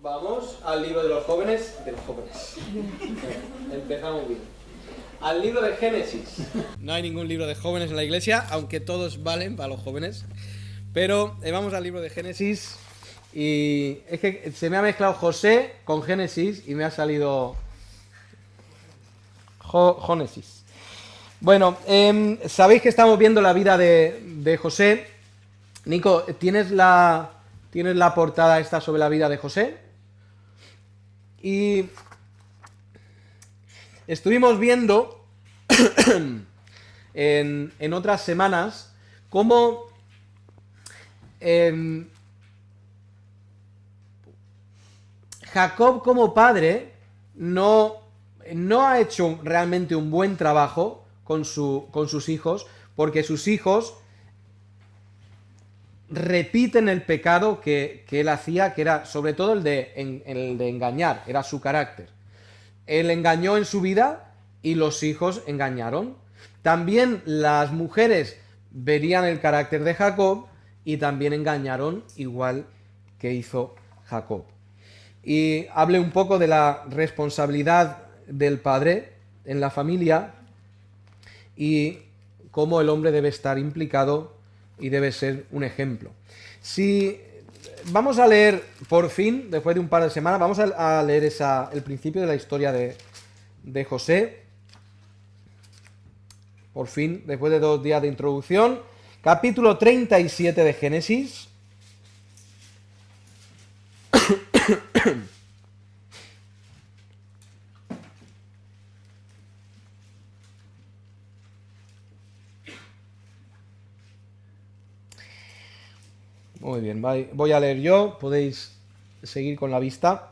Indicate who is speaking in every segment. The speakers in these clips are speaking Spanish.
Speaker 1: Vamos al libro de los jóvenes. Empezamos bien. Al libro de Génesis. No hay ningún libro de jóvenes en la iglesia, aunque todos valen para los jóvenes. Pero vamos al libro de Génesis. Y es que se me ha mezclado José con Génesis y me ha salido Jónesis. Bueno, sabéis que estamos viendo la vida de José. Nico, ¿tienes la portada esta sobre la vida de José? Y estuvimos viendo en otras semanas cómo Jacob como padre no ha hecho realmente un buen trabajo con sus hijos, porque sus hijos repiten el pecado que él hacía, que era sobre todo el de engañar, era su carácter. Él engañó en su vida y los hijos engañaron. También las mujeres verían el carácter de Jacob y también engañaron igual que hizo Jacob. Y hablé un poco de la responsabilidad del padre en la familia y cómo el hombre debe estar implicado y debe ser un ejemplo. Si vamos a leer, por fin, después de un par de semanas, vamos a leer el principio de la historia de José. Por fin, después de 2 días de introducción, capítulo 37 de Génesis. Muy bien, voy a leer yo, podéis seguir con la vista.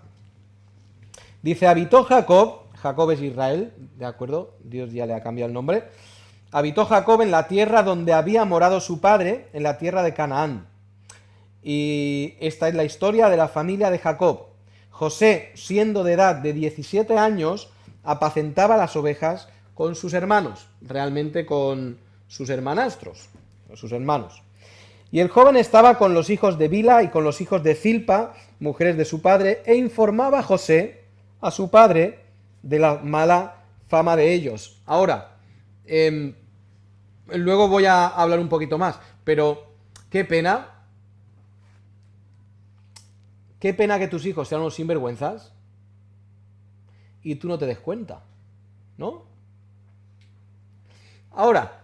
Speaker 1: Dice, habitó Jacob es Israel, ¿de acuerdo? Dios ya le ha cambiado el nombre. Habitó Jacob en la tierra donde había morado su padre, en la tierra de Canaán. Y esta es la historia de la familia de Jacob. José, siendo de edad de 17 años, apacentaba las ovejas con sus hermanos, realmente con sus hermanastros, con sus hermanos. Y el joven estaba con los hijos de Bila y con los hijos de Zilpa, mujeres de su padre, e informaba a José, a su padre, de la mala fama de ellos. Ahora, luego voy a hablar un poquito más, pero qué pena que tus hijos sean unos sinvergüenzas y tú no te des cuenta, ¿no? Ahora,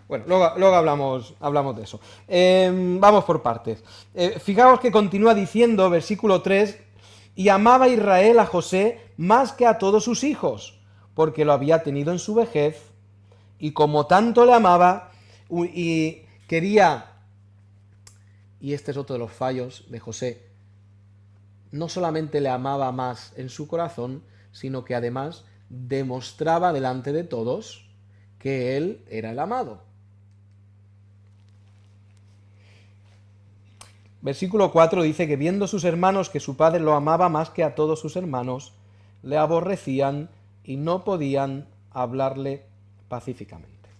Speaker 1: bueno, luego hablamos de eso. Vamos por partes. Fijaos que continúa diciendo, versículo 3, y amaba Israel a José más que a todos sus hijos, porque lo había tenido en su vejez, y como tanto le amaba, y quería, y este es otro de los fallos de José, no solamente le amaba más en su corazón, sino que además demostraba delante de todos que él era el amado. Versículo 4 dice que viendo sus hermanos que su padre lo amaba más que a todos sus hermanos, le aborrecían y no podían hablarle pacíficamente.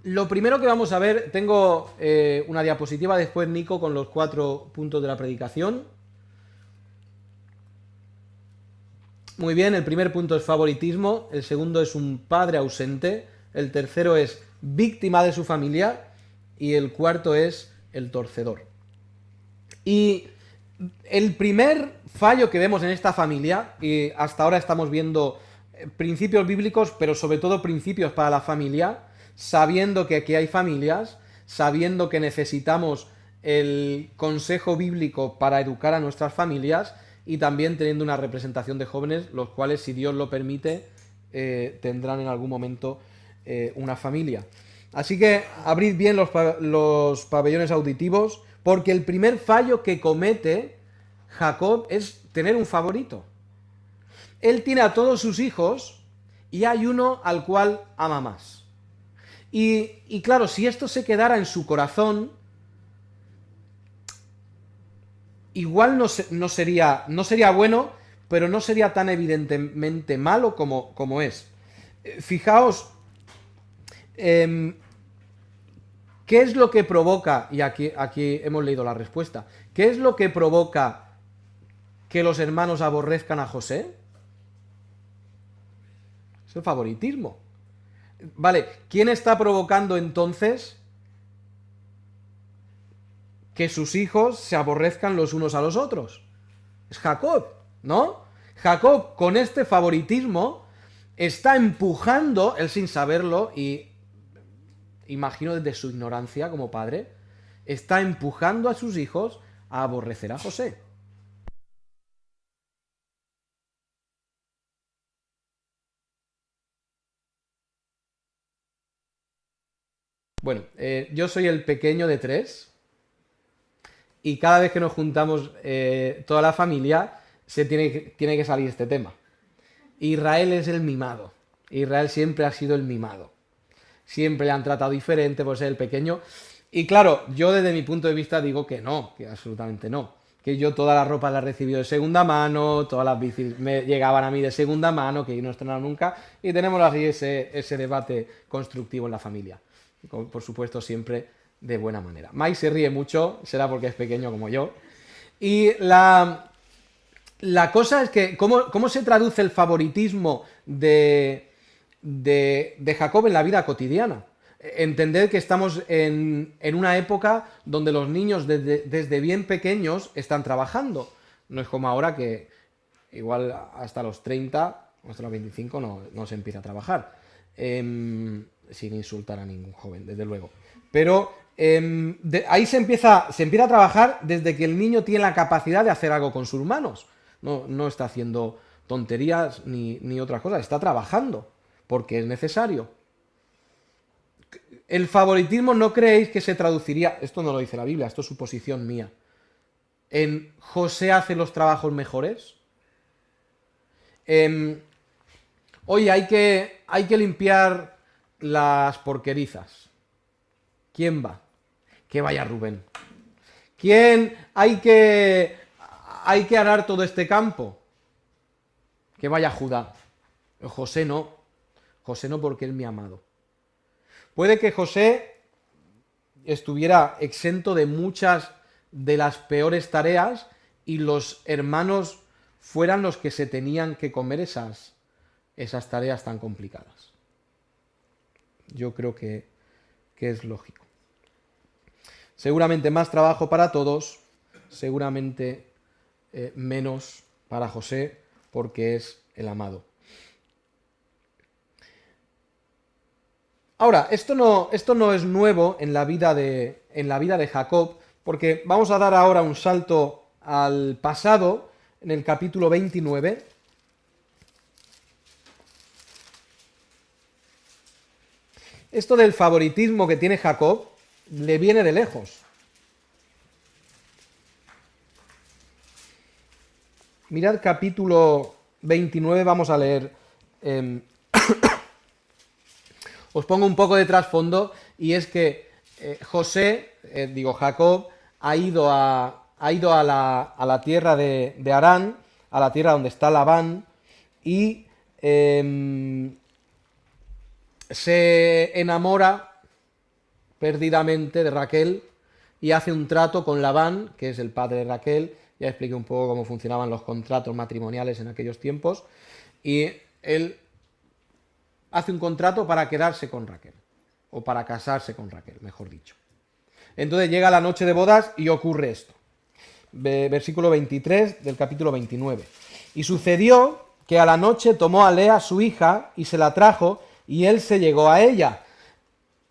Speaker 1: Lo primero que vamos a ver, tengo una diapositiva después, Nico, con los 4 puntos de la predicación. Muy bien, el primer punto es favoritismo, el segundo es un padre ausente, el tercero es víctima de su familia y el cuarto es el torcedor. Y el primer fallo que vemos en esta familia, y hasta ahora estamos viendo principios bíblicos, pero sobre todo principios para la familia, sabiendo que aquí hay familias, sabiendo que necesitamos el consejo bíblico para educar a nuestras familias y también teniendo una representación de jóvenes, los cuales, si Dios lo permite, tendrán en algún momento una familia. Así que abrid bien los pabellones auditivos, porque el primer fallo que comete Jacob es tener un favorito. Él tiene a todos sus hijos y hay uno al cual ama más. Y claro, si esto se quedara en su corazón, igual no sería bueno, pero no sería tan evidentemente malo como es. Fijaos, ¿Qué es lo que provoca? Y aquí hemos leído la respuesta. ¿Qué es lo que provoca que los hermanos aborrezcan a José? Es el favoritismo. Vale, ¿quién está provocando entonces que sus hijos se aborrezcan los unos a los otros? Es Jacob, ¿no? Jacob, con este favoritismo, está empujando, él sin saberlo, y imagino desde su ignorancia como padre, está empujando a sus hijos a aborrecer a José. Bueno, yo soy el pequeño de tres y cada vez que nos juntamos toda la familia tiene que salir este tema. Israel es el mimado. Israel siempre ha sido el mimado. Siempre le han tratado diferente por ser el pequeño. Y claro, yo desde mi punto de vista digo que no, que absolutamente no. Que yo toda la ropa la he recibido de segunda mano, todas las bicis me llegaban a mí de segunda mano, que yo no he estrenado nunca, y tenemos así ese debate constructivo en la familia. Por supuesto, siempre de buena manera. Mike se ríe mucho, será porque es pequeño como yo. Y la cosa es que, ¿cómo se traduce el favoritismo de Jacob en la vida cotidiana? Entended que estamos en una época donde los niños desde bien pequeños están trabajando. No es como ahora que igual hasta los 30, hasta los 25 no se empieza a trabajar. Sin insultar a ningún joven, desde luego. Pero ahí se empieza a trabajar desde que el niño tiene la capacidad de hacer algo con sus manos. No está haciendo tonterías ni otras cosas, está trabajando, porque es necesario. El favoritismo, ¿no creéis que se traduciría, esto no lo dice la Biblia, esto es suposición mía, en José hace los trabajos mejores? Oye, hay que limpiar las porquerizas. ¿Quién va? Que vaya Rubén. ¿Quién hay que arar todo este campo? Que vaya Judá. José no. José no, porque es mi amado. Puede que José estuviera exento de muchas de las peores tareas y los hermanos fueran los que se tenían que comer esas tareas tan complicadas. Yo creo que es lógico. Seguramente más trabajo para todos, seguramente menos para José, porque es el amado. Ahora, esto no es nuevo en la vida de Jacob, porque vamos a dar ahora un salto al pasado, en el capítulo 29. Esto del favoritismo que tiene Jacob le viene de lejos. Mirad capítulo 29, vamos a leer. Os pongo un poco de trasfondo, y es que Jacob ha ido a la tierra de Harán, a la tierra donde está Labán, y se enamora perdidamente de Raquel y hace un trato con Labán, que es el padre de Raquel. Ya expliqué un poco cómo funcionaban los contratos matrimoniales en aquellos tiempos, y él hace un contrato para quedarse con Raquel, o para casarse con Raquel, mejor dicho. Entonces llega la noche de bodas y ocurre esto. Versículo 23 del capítulo 29. Y sucedió que a la noche tomó a Lea su hija y se la trajo, y él se llegó a ella.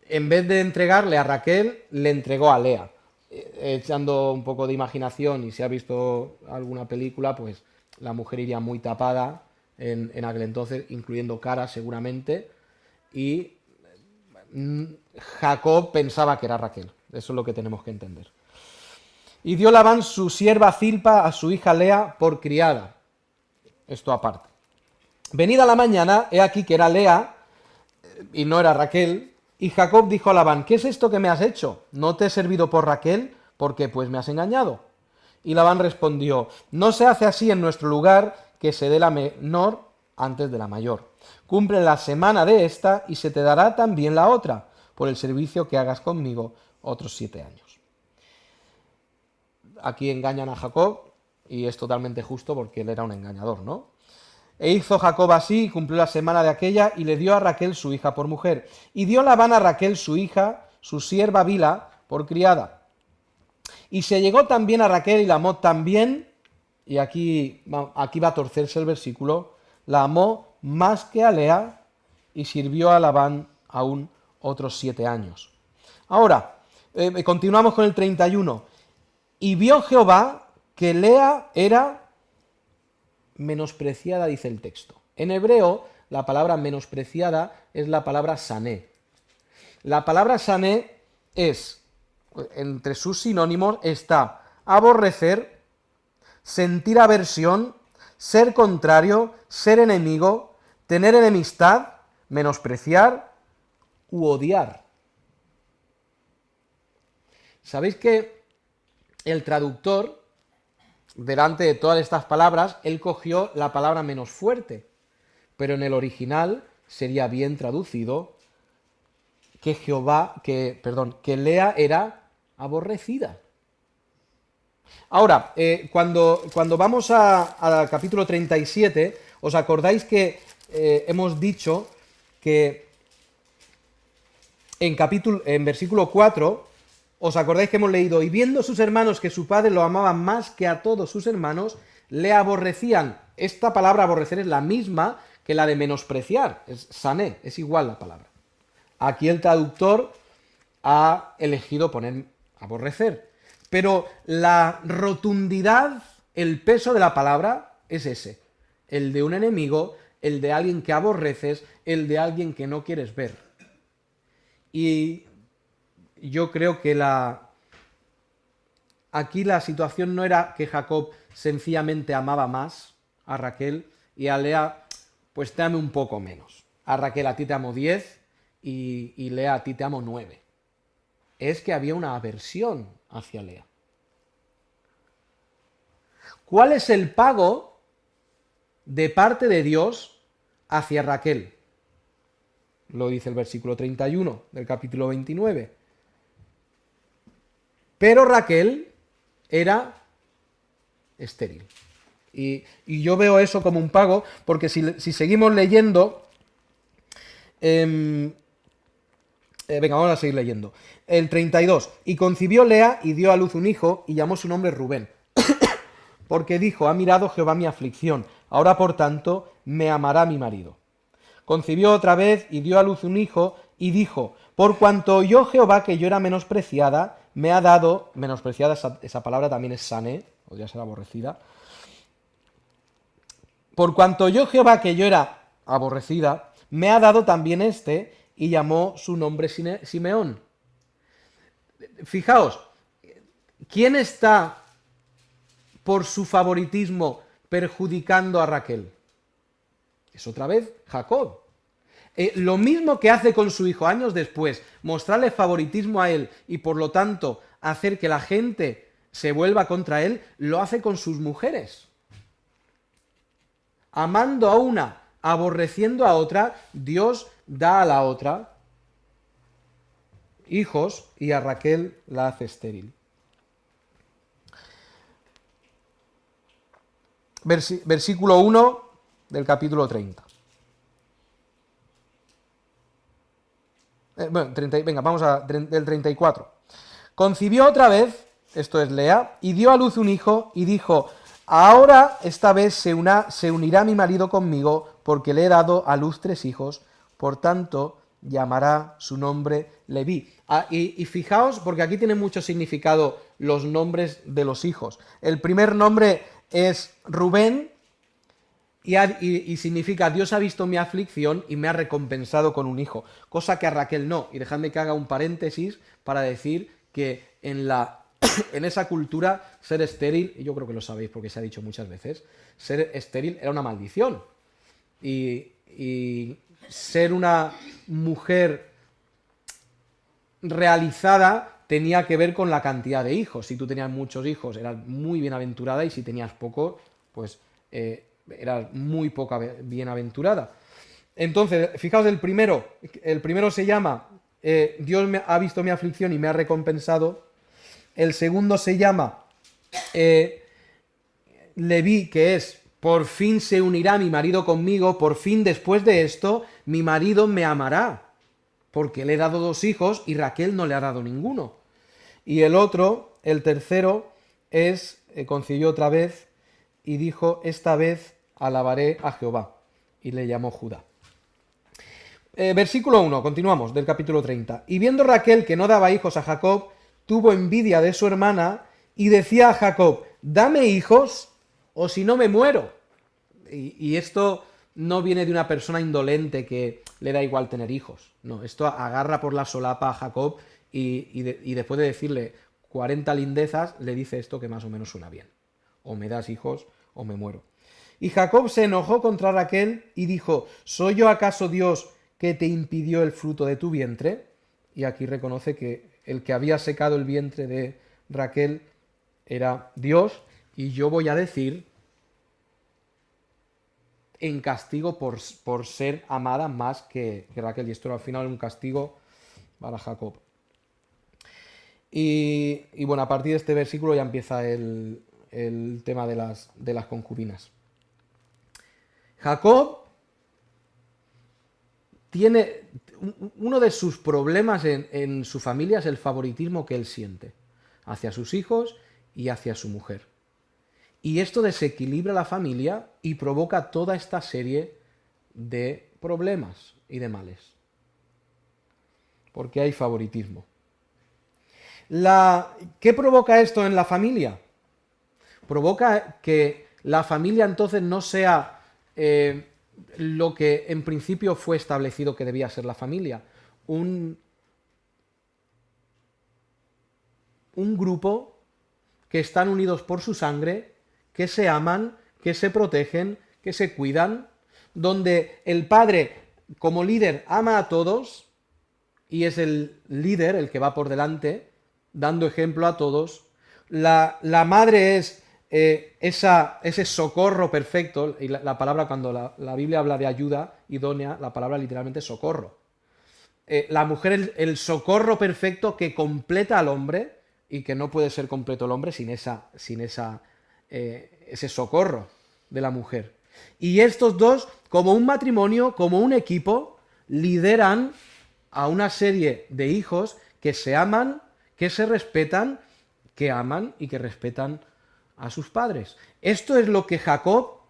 Speaker 1: En vez de entregarle a Raquel, le entregó a Lea. Echando un poco de imaginación, y si ha visto alguna película, pues la mujer iría muy tapada en aquel entonces, incluyendo cara seguramente, y Jacob pensaba que era Raquel. Eso es lo que tenemos que entender. Y dio Labán su sierva Zilpa a su hija Lea por criada. Esto aparte. Venida la mañana, he aquí que era Lea y no era Raquel, y Jacob dijo a Labán: ¿qué es esto que me has hecho? ¿No te he servido por Raquel? Porque pues me has engañado. Y Labán respondió: no se hace así en nuestro lugar, que se dé la menor antes de la mayor. Cumple la semana de esta y se te dará también la otra, por el servicio que hagas conmigo otros 7 años. Aquí engañan a Jacob y es totalmente justo porque él era un engañador, ¿no? E hizo Jacob así, cumplió la semana de aquella y le dio a Raquel su hija por mujer. Y dio Labán a Raquel su hija, su sierva Bila, por criada. Y se llegó también a Raquel y la amó también, y aquí va a torcerse el versículo, la amó más que a Lea y sirvió a Labán aún otros 7 años. Ahora, continuamos con el 31. Y vio Jehová que Lea era menospreciada, dice el texto. En hebreo, la palabra menospreciada es la palabra sané. La palabra sané es, entre sus sinónimos, está aborrecer, sentir aversión, ser contrario, ser enemigo, tener enemistad, menospreciar u odiar. ¿Sabéis que el traductor, delante de todas estas palabras, él cogió la palabra menos fuerte, pero en el original sería bien traducido que Lea era aborrecida. Ahora, cuando vamos al capítulo 37, ¿os acordáis que hemos dicho que en versículo 4, os acordáis que hemos leído, y viendo sus hermanos que su padre lo amaba más que a todos sus hermanos, le aborrecían? Esta palabra aborrecer es la misma que la de menospreciar, es sané, es igual la palabra. Aquí el traductor ha elegido poner aborrecer, pero la rotundidad, el peso de la palabra es ese, el de un enemigo, el de alguien que aborreces, el de alguien que no quieres ver. Y yo creo que aquí la situación no era que Jacob sencillamente amaba más a Raquel y a Lea, pues te ame un poco menos. A Raquel a ti te amo 10 y Lea a ti te amo 9. Es que había una aversión hacia Lea. ¿Cuál es el pago de parte de Dios hacia Raquel? Lo dice el versículo 31 del capítulo 29. Pero Raquel era estéril. Y yo veo eso como un pago, porque si seguimos leyendo, venga, vamos a seguir leyendo. El 32. Y concibió Lea y dio a luz un hijo y llamó su nombre Rubén. Porque dijo, ha mirado Jehová mi aflicción, ahora por tanto me amará mi marido. Concibió otra vez y dio a luz un hijo y dijo, por cuanto oyó Jehová que yo era menospreciada, me ha dado, menospreciada esa palabra también es sané, podría ser aborrecida. Por cuanto oyó Jehová que yo era aborrecida, me ha dado también este, y llamó su nombre Simeón. Fijaos, ¿quién está por su favoritismo perjudicando a Raquel? Es otra vez Jacob. Lo mismo que hace con su hijo años después, mostrarle favoritismo a él y por lo tanto hacer que la gente se vuelva contra él, lo hace con sus mujeres. Amando a una, aborreciendo a otra, Dios da a la otra hijos y a Raquel la hace estéril. Versículo 1 del capítulo 30. Venga, vamos del 34. Concibió otra vez, esto es Lea, y dio a luz un hijo y dijo, ahora esta vez se unirá mi marido conmigo porque le he dado a luz 3 hijos, por tanto llamará su nombre Leví. Y fijaos, porque aquí tiene mucho significado los nombres de los hijos. El primer nombre es Rubén y significa Dios ha visto mi aflicción y me ha recompensado con un hijo, cosa que a Raquel no. Y dejadme que haga un paréntesis para decir que en esa cultura ser estéril, y yo creo que lo sabéis porque se ha dicho muchas veces, ser estéril era una maldición. Y ser una mujer realizada tenía que ver con la cantidad de hijos. Si tú tenías muchos hijos, eras muy bienaventurada, y si tenías poco, pues eras muy poca bienaventurada. Entonces, fijaos, el primero se llama Dios ha visto mi aflicción y me ha recompensado. El segundo se llama Leví, que es: por fin se unirá mi marido conmigo, por fin después de esto mi marido me amará, porque le he dado 2 hijos y Raquel no le ha dado ninguno. Y el otro, el tercero, concibió otra vez y dijo: esta vez alabaré a Jehová, y le llamó Judá. Versículo 1, continuamos, del capítulo 30. Y viendo Raquel que no daba hijos a Jacob, tuvo envidia de su hermana y decía a Jacob: dame hijos, o si no me muero. Y esto no viene de una persona indolente que le da igual tener hijos. No, esto agarra por la solapa a Jacob y después de decirle 40 lindezas, le dice esto que más o menos suena bien: o me das hijos o me muero. Y Jacob se enojó contra Raquel y dijo: ¿soy yo acaso Dios que te impidió el fruto de tu vientre? Y aquí reconoce que el que había secado el vientre de Raquel era Dios, y yo voy a decir en castigo por ser amada más que Raquel. Y esto al final es un castigo para Jacob. Y bueno, a partir de este versículo ya empieza el tema de las concubinas. Jacob tiene uno de sus problemas en su familia, es el favoritismo que él siente hacia sus hijos y hacia su mujer. Y esto desequilibra la familia y provoca toda esta serie de problemas y de males, porque hay favoritismo. ¿Qué provoca esto en la familia? Provoca que la familia entonces no sea lo que en principio fue establecido que debía ser la familia. Un grupo que están unidos por su sangre, que se aman, que se protegen, que se cuidan, donde el padre como líder ama a todos y es el líder el que va por delante, dando ejemplo a todos. La madre es ese socorro perfecto, y la palabra, cuando la Biblia habla de ayuda idónea, la palabra literalmente es socorro. La mujer, el socorro perfecto que completa al hombre, y que no puede ser completo el hombre sin ese socorro de la mujer. Y estos dos, como un matrimonio, como un equipo, lideran a una serie de hijos que se aman, que se respetan, que aman y que respetan a sus padres. Esto es lo que Jacob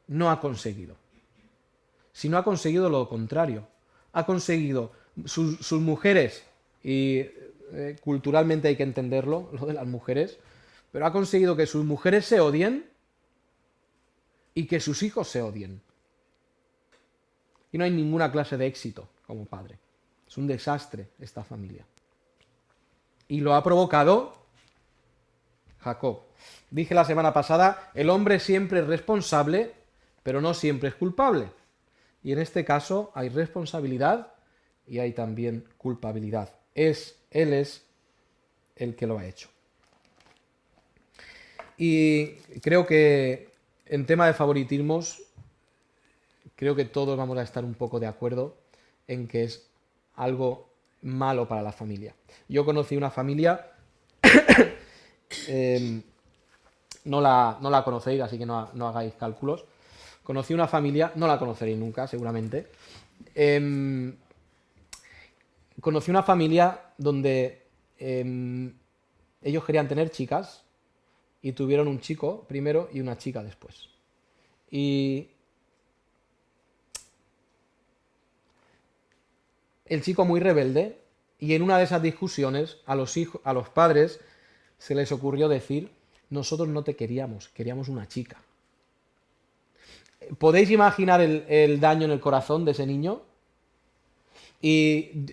Speaker 1: no ha conseguido, sino ha conseguido lo contrario. Ha conseguido sus mujeres, y culturalmente hay que entenderlo, lo de las mujeres, pero ha conseguido que sus mujeres se odien y que sus hijos se odien. Y no hay ninguna clase de éxito como padre. Es un desastre esta familia. Y lo ha provocado Jacob. Dije la semana pasada, el hombre siempre es responsable, pero no siempre es culpable. Y en este caso hay responsabilidad y hay también culpabilidad. Él es el que lo ha hecho. Y creo que en tema de favoritismos, creo que todos vamos a estar un poco de acuerdo en que es algo malo para la familia. Yo conocí una familia, no la conocéis, así que no hagáis cálculos. Conocí una familia, no la conoceréis nunca, seguramente. Conocí una familia donde ellos querían tener chicas y tuvieron un chico primero y una chica después. Y el chico muy rebelde, y en una de esas discusiones a los padres se les ocurrió decir: nosotros no te queríamos, queríamos una chica. ¿Podéis imaginar el daño en el corazón de ese niño? Y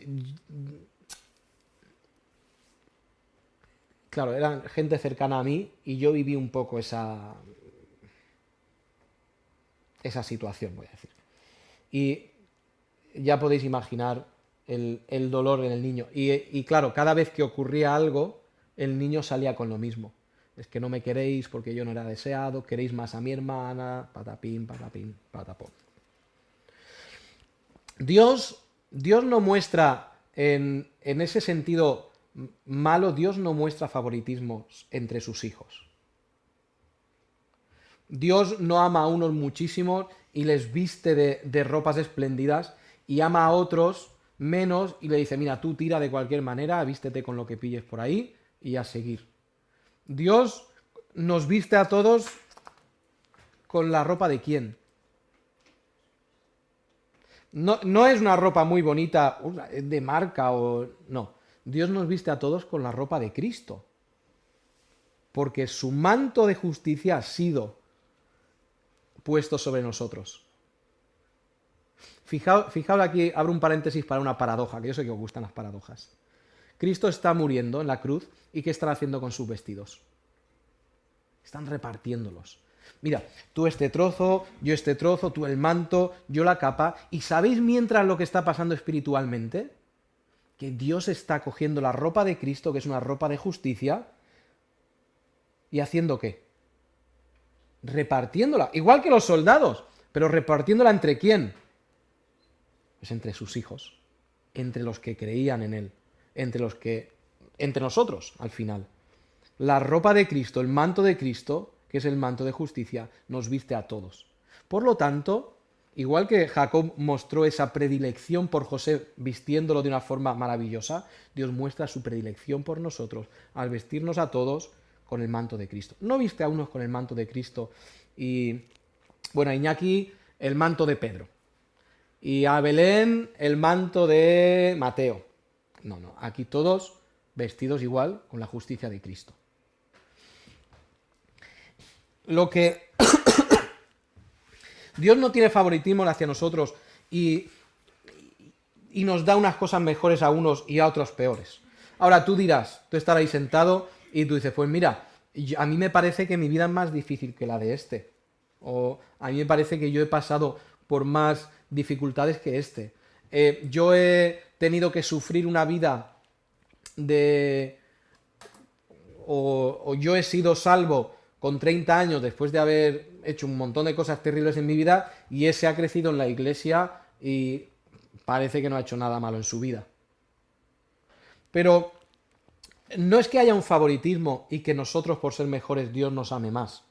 Speaker 1: claro, eran gente cercana a mí y yo viví un poco esa situación, voy a decir. Y ya podéis imaginar el dolor en el niño. Y claro, cada vez que ocurría algo, el niño salía con lo mismo. Es que no me queréis porque yo no era deseado, queréis más a mi hermana, patapín, patapín, patapón. Dios Dios no muestra, en ese sentido malo, Dios no muestra favoritismo entre sus hijos. Dios no ama a unos muchísimos y les viste de ropas espléndidas y ama a otros menos y le dice, mira, tú tira de cualquier manera, vístete con lo que pilles por ahí y a seguir. Dios nos viste a todos con la ropa de quién. No es una ropa muy bonita, de marca o... No, Dios nos viste a todos con la ropa de Cristo. Porque su manto de justicia ha sido puesto sobre nosotros. Fijaos aquí, abro un paréntesis para una paradoja, que yo sé que os gustan las paradojas. Cristo está muriendo en la cruz y ¿qué están haciendo con sus vestidos? Están repartiéndolos. Mira, tú este trozo, yo este trozo, tú el manto, yo la capa. ¿Y sabéis mientras lo que está pasando espiritualmente? Que Dios está cogiendo la ropa de Cristo, que es una ropa de justicia, ¿y haciendo qué? Repartiéndola, igual que los soldados, pero repartiéndola ¿entre quién? Pues entre sus hijos, entre los que creían en él, entre nosotros, al final. La ropa de Cristo, el manto de Cristo, que es el manto de justicia, nos viste a todos. Por lo tanto, igual que Jacob mostró esa predilección por José vistiéndolo de una forma maravillosa, Dios muestra su predilección por nosotros al vestirnos a todos con el manto de Cristo. No viste a unos con el manto de Cristo y, bueno, a Iñaki el manto de Pedro y a Belén el manto de Mateo. No, aquí todos vestidos igual con la justicia de Cristo. Lo que Dios no tiene favoritismo hacia nosotros y nos da unas cosas mejores a unos y a otros peores. Ahora tú dirás, tú estarás ahí sentado y tú dices, pues mira, a mí me parece que mi vida es más difícil que la de este. O a mí me parece que yo he pasado por más dificultades que este. Yo he tenido que sufrir una vida o yo he sido salvo con 30 años después de haber hecho un montón de cosas terribles en mi vida y ese ha crecido en la iglesia y parece que no ha hecho nada malo en su vida. Pero no es que haya un favoritismo y que nosotros por ser mejores Dios nos ame más.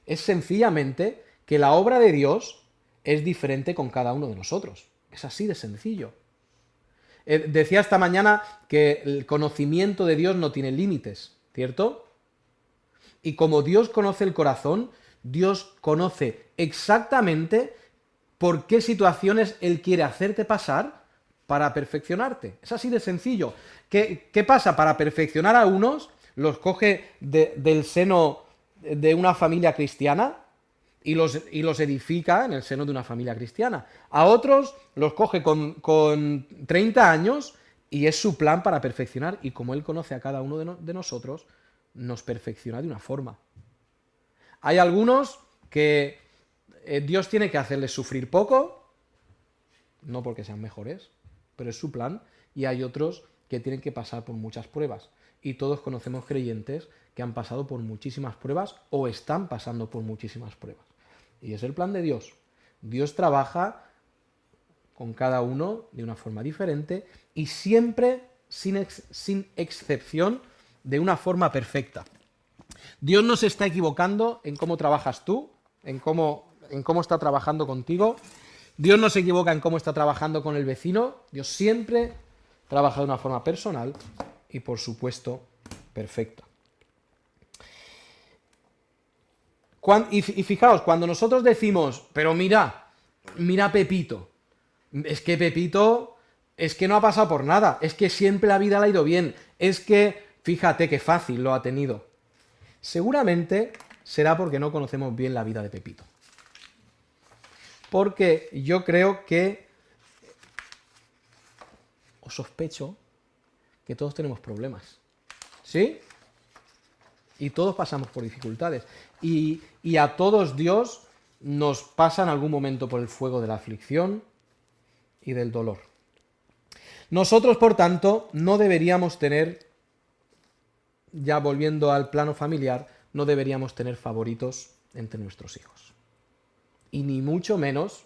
Speaker 1: Es sencillamente que la obra de Dios es diferente con cada uno de nosotros. Es así de sencillo. Decía esta mañana que el conocimiento de Dios no tiene límites, ¿cierto? Y como Dios conoce el corazón, Dios conoce exactamente por qué situaciones Él quiere hacerte pasar para perfeccionarte. Es así de sencillo. ¿Qué pasa? Para perfeccionar a unos, los coge del seno de una familia cristiana y los edifica en el seno de una familia cristiana. A otros los coge con 30 años y es su plan para perfeccionar. Y como Él conoce a cada uno de nosotros, nos perfecciona de una forma. Hay algunos que Dios tiene que hacerles sufrir poco, no porque sean mejores, pero es su plan, y hay otros que tienen que pasar por muchas pruebas. Y todos conocemos creyentes que han pasado por muchísimas pruebas o están pasando por muchísimas pruebas. Y es el plan de Dios. Dios trabaja con cada uno de una forma diferente y siempre, sin excepción, de una forma perfecta. Dios no se está equivocando en cómo trabajas tú, en cómo está trabajando contigo. Dios no se equivoca en cómo está trabajando con el vecino. Dios siempre trabaja de una forma personal y, por supuesto, perfecta. Y fijaos, cuando nosotros decimos, pero mira Pepito, es que Pepito es que no ha pasado por nada, es que siempre la vida le ha ido bien, es que fíjate qué fácil lo ha tenido. Seguramente será porque no conocemos bien la vida de Pepito. Porque yo creo que, o sospecho, que todos tenemos problemas. ¿Sí? Y todos pasamos por dificultades. Y a todos Dios nos pasa en algún momento por el fuego de la aflicción y del dolor. Nosotros, por tanto, no deberíamos tener, ya volviendo al plano familiar, no deberíamos tener favoritos entre nuestros hijos. Y ni mucho menos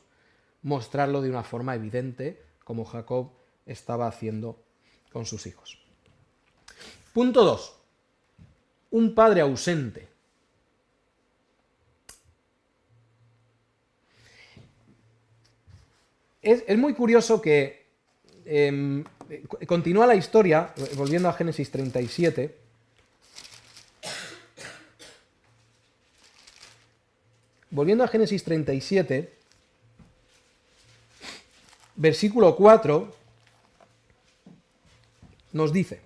Speaker 1: mostrarlo de una forma evidente, como Jacob estaba haciendo con sus hijos. Punto 2. Un padre ausente. Es muy curioso que continúa la historia, volviendo a Génesis 37. Volviendo a Génesis 37, versículo 4, nos dice: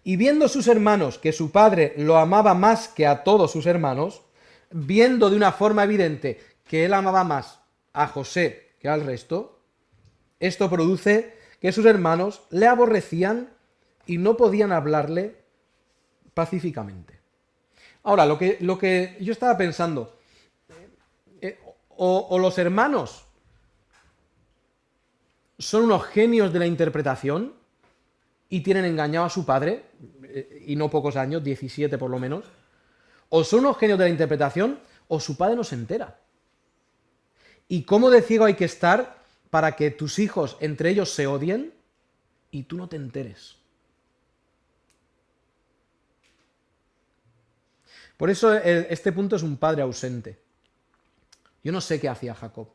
Speaker 1: y viendo sus hermanos que su padre lo amaba más que a todos sus hermanos, viendo de una forma evidente que él amaba más a José que al resto, esto produce que sus hermanos le aborrecían y no podían hablarle pacíficamente. Ahora, lo que yo estaba pensando, o los hermanos son unos genios de la interpretación y tienen engañado a su padre, y no pocos años, 17 por lo menos, o son unos genios de la interpretación, o su padre no se entera. ¿Y cómo de ciego hay que estar para que tus hijos entre ellos se odien y tú no te enteres? Por eso este punto es un padre ausente. Yo no sé qué hacía Jacob,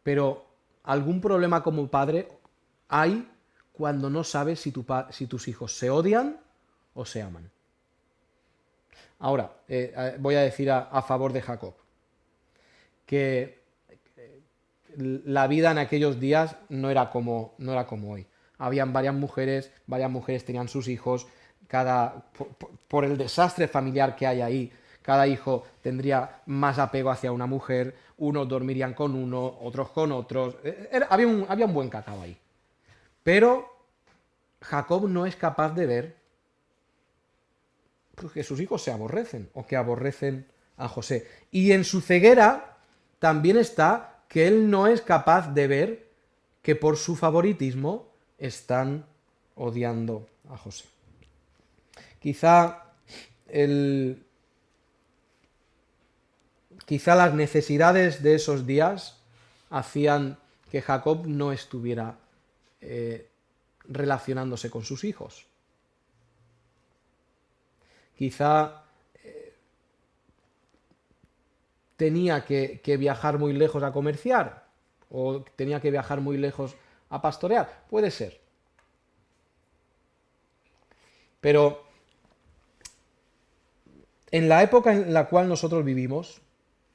Speaker 1: pero algún problema como padre hay cuando no sabes si tus hijos se odian o se aman. Ahora, voy a decir a favor de Jacob, que la vida en aquellos días no era como hoy. Habían varias mujeres tenían sus hijos, por el desastre familiar que hay ahí, cada hijo tendría más apego hacia una mujer, unos dormirían con uno, otros con otros. Había un buen cacao ahí. Pero Jacob no es capaz de ver que sus hijos se aborrecen o que aborrecen a José. Y en su ceguera también está que él no es capaz de ver que por su favoritismo están odiando a José. Quizá las necesidades de esos días hacían que Jacob no estuviera relacionándose con sus hijos. Quizá tenía que viajar muy lejos a comerciar, o tenía que viajar muy lejos a pastorear. Puede ser. Pero en la época en la cual nosotros vivimos,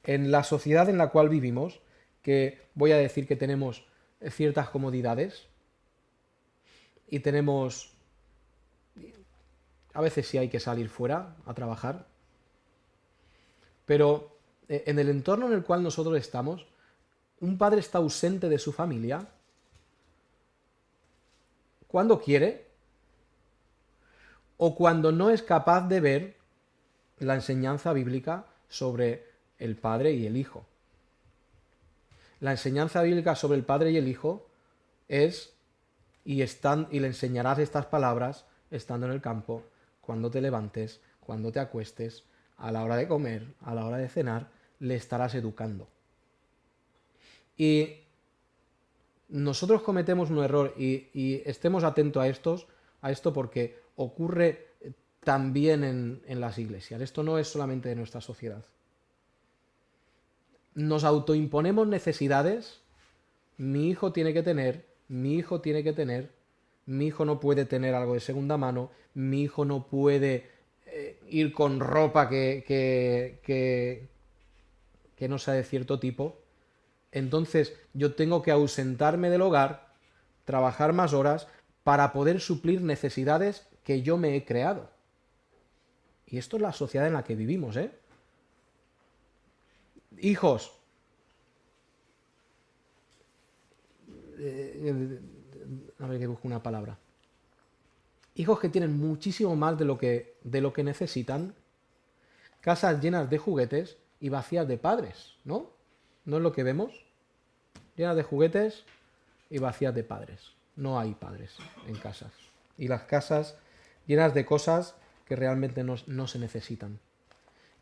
Speaker 1: en la sociedad en la cual vivimos, que voy a decir que tenemos ciertas comodidades y tenemos, a veces sí hay que salir fuera a trabajar, pero en el entorno en el cual nosotros estamos, un padre está ausente de su familia cuando quiere o cuando no es capaz de ver la enseñanza bíblica sobre el padre y el hijo. La enseñanza bíblica sobre el padre y el hijo es, y le enseñarás estas palabras estando en el campo, cuando te levantes, cuando te acuestes, a la hora de comer, a la hora de cenar, le estarás educando. Y nosotros cometemos un error y estemos atentos a esto porque ocurre también en las iglesias. Esto no es solamente de nuestra sociedad. Nos autoimponemos necesidades. Mi hijo tiene que tener, mi hijo tiene que tener, mi hijo no puede tener algo de segunda mano, mi hijo no puede ir con ropa que no sea de cierto tipo. Entonces yo tengo que ausentarme del hogar, trabajar más horas para poder suplir necesidades que yo me he creado. Y esto es la sociedad en la que vivimos, ¿eh? Hijos, a ver que busco una palabra. Hijos que tienen muchísimo más de lo que necesitan, casas llenas de juguetes y vacías de padres, ¿no? ¿No es lo que vemos? Llenas de juguetes y vacías de padres. No hay padres en casas. Y las casas llenas de cosas que realmente no se necesitan.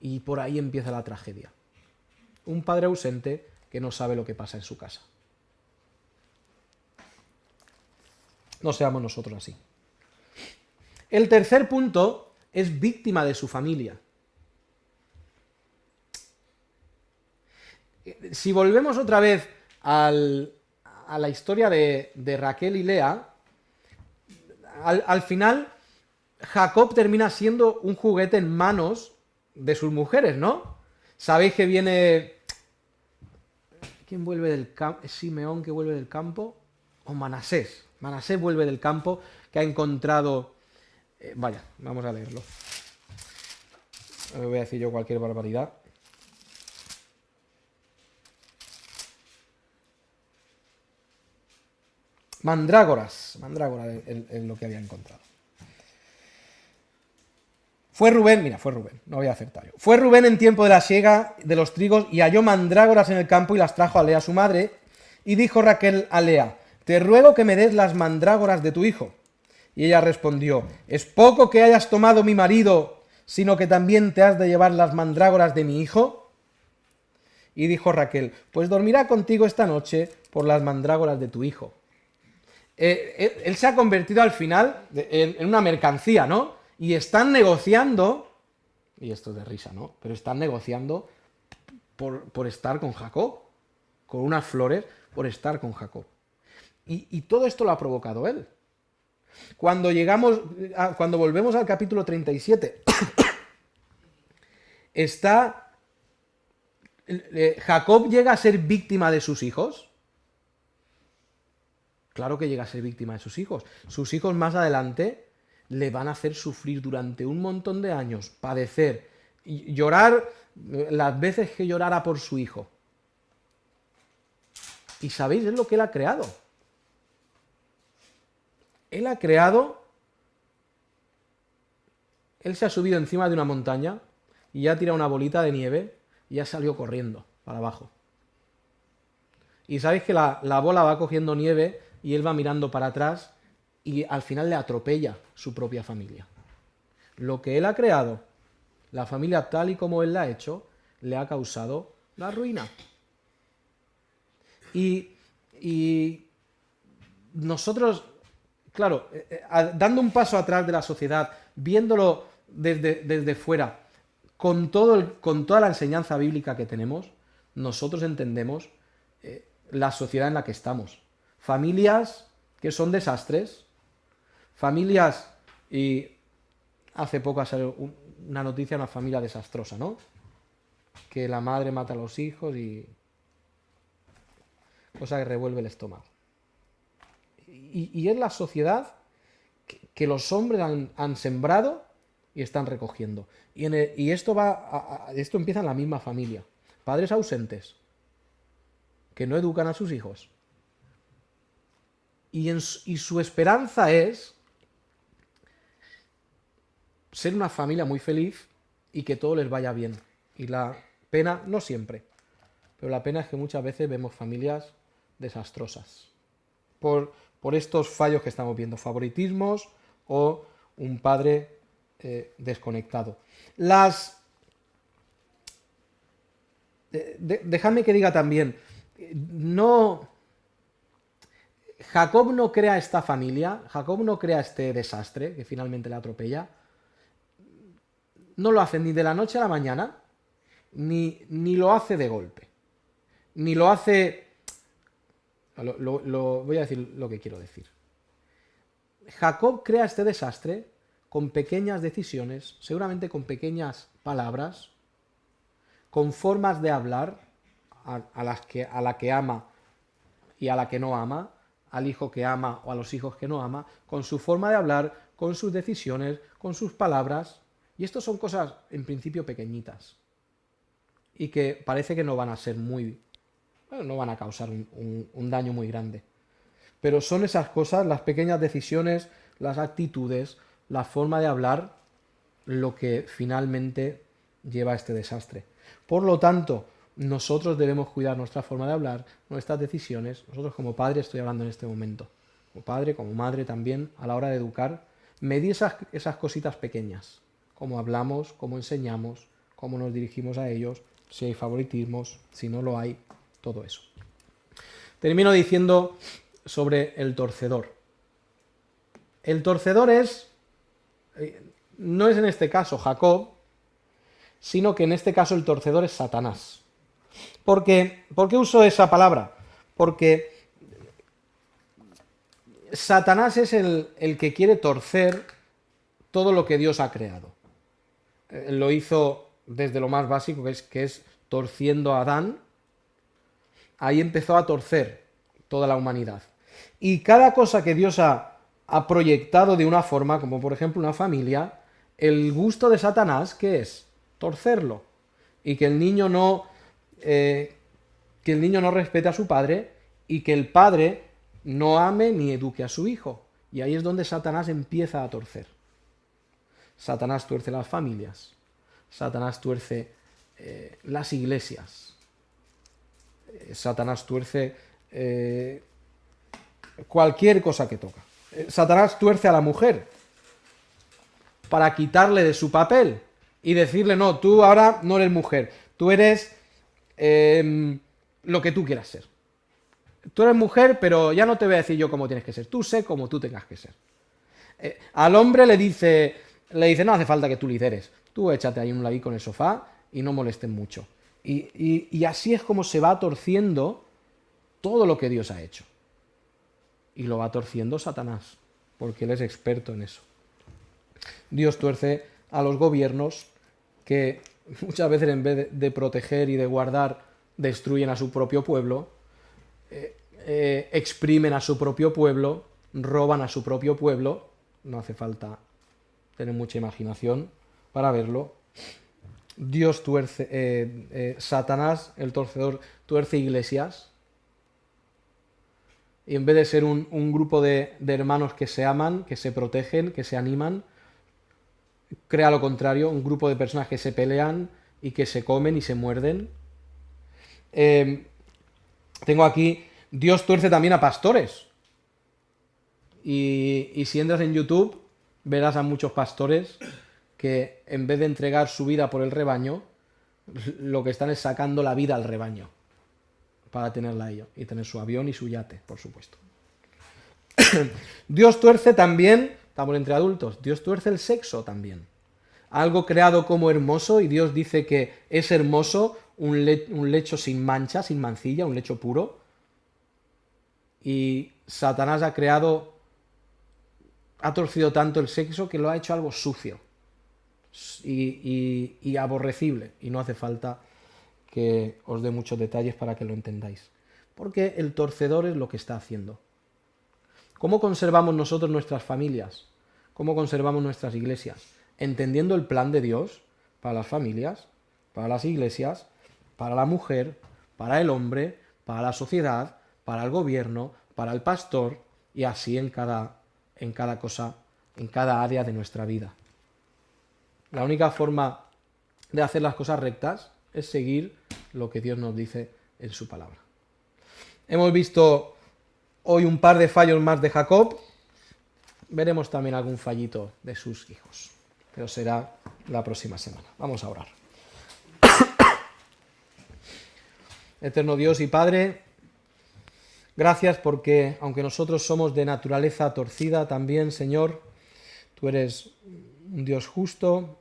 Speaker 1: Y por ahí empieza la tragedia. Un padre ausente que no sabe lo que pasa en su casa. No seamos nosotros así. El tercer punto es víctima de su familia. Si volvemos otra vez a la historia de Raquel y Lea, al final Jacob termina siendo un juguete en manos de sus mujeres, ¿no? Sabéis que viene... ¿Quién vuelve del campo? ¿Es Simeón que vuelve del campo? ¿O Manasés? Manasés vuelve del campo, que ha encontrado... vaya, vamos a leerlo. No voy a decir yo cualquier barbaridad. Mandrágoras es lo que había encontrado. Fue Rubén, no voy a acertar yo. Fue Rubén en tiempo de la siega de los trigos y halló mandrágoras en el campo y las trajo a Lea su madre. Y dijo Raquel a Lea: te ruego que me des las mandrágoras de tu hijo. Y ella respondió: es poco que hayas tomado mi marido, sino que también te has de llevar las mandrágoras de mi hijo. Y dijo Raquel: pues dormirá contigo esta noche por las mandrágoras de tu hijo. Él se ha convertido al final en una mercancía, ¿no? Y están negociando, y esto es de risa, ¿no? Pero están negociando por estar con Jacob, con unas flores, por estar con Jacob. Y todo esto lo ha provocado él. Cuando volvemos al capítulo 37, Jacob llega a ser víctima de sus hijos. Claro que llega a ser víctima de sus hijos. Sus hijos más adelante le van a hacer sufrir durante un montón de años, padecer, y llorar las veces que llorara por su hijo. Y sabéis, es lo que él ha creado. Él se ha subido encima de una montaña y ya ha tirado una bolita de nieve y ya salió corriendo para abajo. Y sabéis que la bola va cogiendo nieve y él va mirando para atrás y al final le atropella su propia familia. Lo que él ha creado, la familia tal y como él la ha hecho, le ha causado la ruina. Y nosotros, claro, dando un paso atrás de la sociedad, viéndolo desde fuera, con toda la enseñanza bíblica que tenemos, nosotros entendemos la sociedad en la que estamos. Familias que son desastres, familias, y hace poco ha salido una noticia de una familia desastrosa, ¿no? Que la madre mata a los hijos y... cosa que revuelve el estómago. Y es la sociedad que los hombres han sembrado y están recogiendo. Y esto empieza en la misma familia. Padres ausentes, que no educan a sus hijos. Y su esperanza es ser una familia muy feliz y que todo les vaya bien. Y la pena, no siempre, pero la pena es que muchas veces vemos familias desastrosas por estos fallos que estamos viendo, favoritismos o un padre desconectado. Dejadme que diga también, Jacob no crea esta familia, Jacob no crea este desastre que finalmente le atropella, no lo hace ni de la noche a la mañana, ni lo hace de golpe, ni lo hace... voy a decir lo que quiero decir. Jacob crea este desastre con pequeñas decisiones, seguramente con pequeñas palabras, con formas de hablar a la que ama y a la que no ama, al hijo que ama o a los hijos que no ama, con su forma de hablar, con sus decisiones, con sus palabras. Y esto son cosas en principio pequeñitas y que parece que no van a ser no van a causar un daño muy grande. Pero son esas cosas, las pequeñas decisiones, las actitudes, la forma de hablar, lo que finalmente lleva a este desastre. Por lo tanto, nosotros debemos cuidar nuestra forma de hablar, nuestras decisiones. Nosotros como padre, estoy hablando en este momento, como padre, como madre también, a la hora de educar, medir esas cositas pequeñas. Cómo hablamos, cómo enseñamos, cómo nos dirigimos a ellos, si hay favoritismos, si no lo hay. todo eso. Termino diciendo sobre el torcedor. El torcedor no es en este caso Jacob, sino que en este caso el torcedor es Satanás. ¿Por qué uso esa palabra? Porque Satanás es el que quiere torcer todo lo que Dios ha creado. Lo hizo desde lo más básico, que es torciendo a Adán. Ahí empezó a torcer toda la humanidad. Y cada cosa que Dios ha proyectado de una forma, como por ejemplo una familia, el gusto de Satanás, ¿qué es? Torcerlo. Y que el niño no respete a su padre y que el padre no ame ni eduque a su hijo. Y ahí es donde Satanás empieza a torcer. Satanás tuerce las familias. Satanás tuerce las iglesias. Satanás tuerce cualquier cosa que toca. Satanás tuerce a la mujer para quitarle de su papel y decirle, no, tú ahora no eres mujer, tú eres lo que tú quieras ser. Tú eres mujer, pero ya no te voy a decir yo cómo tienes que ser, tú sé cómo tú tengas que ser. Al hombre le dice, no hace falta que tú lideres, tú échate ahí un ladico en el sofá y no molestes mucho. Y así es como se va torciendo todo lo que Dios ha hecho. Y lo va torciendo Satanás, porque él es experto en eso. Dios tuerce a los gobiernos que muchas veces en vez de proteger y de guardar, destruyen a su propio pueblo, exprimen a su propio pueblo, roban a su propio pueblo. No hace falta tener mucha imaginación para verlo. Dios tuerce, Satanás, el torcedor, tuerce iglesias. Y en vez de ser un grupo de hermanos que se aman, que se protegen, que se animan, crea lo contrario, un grupo de personas que se pelean y que se comen y se muerden. Tengo aquí, Dios tuerce también a pastores. Y si entras en YouTube, verás a muchos pastores que en vez de entregar su vida por el rebaño, lo que están es sacando la vida al rebaño para tenerla a ellos y tener su avión y su yate, por supuesto. Dios tuerce también, estamos entre adultos, Dios tuerce el sexo también. Algo creado como hermoso, y Dios dice que es hermoso un lecho sin mancha, sin mancilla, un lecho puro. Y Satanás ha torcido tanto el sexo que lo ha hecho algo sucio y aborrecible. Y no hace falta que os dé muchos detalles para que lo entendáis. Porque el torcedor es lo que está haciendo. ¿Cómo conservamos nosotros nuestras familias? ¿Cómo conservamos nuestras iglesias? Entendiendo el plan de Dios para las familias, para las iglesias, para la mujer, para el hombre, para la sociedad, para el gobierno, para el pastor, y así en cada cosa, en cada área de nuestra vida. La única forma de hacer las cosas rectas es seguir lo que Dios nos dice en su palabra. Hemos visto hoy un par de fallos más de Jacob. Veremos también algún fallito de sus hijos, pero será la próxima semana. Vamos a orar. Eterno Dios y Padre, gracias porque, aunque nosotros somos de naturaleza torcida también, Señor, tú eres un Dios justo,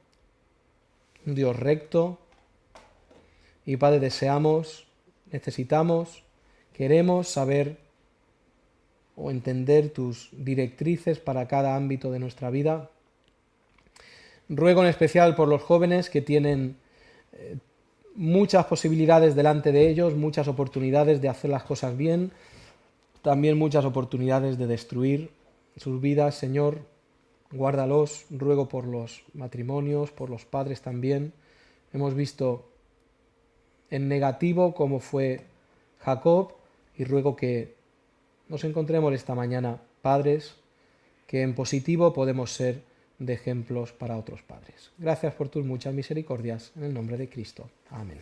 Speaker 1: un Dios recto, y Padre, necesitamos, queremos saber o entender tus directrices para cada ámbito de nuestra vida. Ruego en especial por los jóvenes que tienen muchas posibilidades delante de ellos, muchas oportunidades de hacer las cosas bien, también muchas oportunidades de destruir sus vidas. Señor, guárdalos. Ruego por los matrimonios, por los padres también. Hemos visto en negativo cómo fue Jacob, y ruego que nos encontremos esta mañana padres que en positivo podemos ser de ejemplos para otros padres. Gracias por tus muchas misericordias, en el nombre de Cristo. Amén.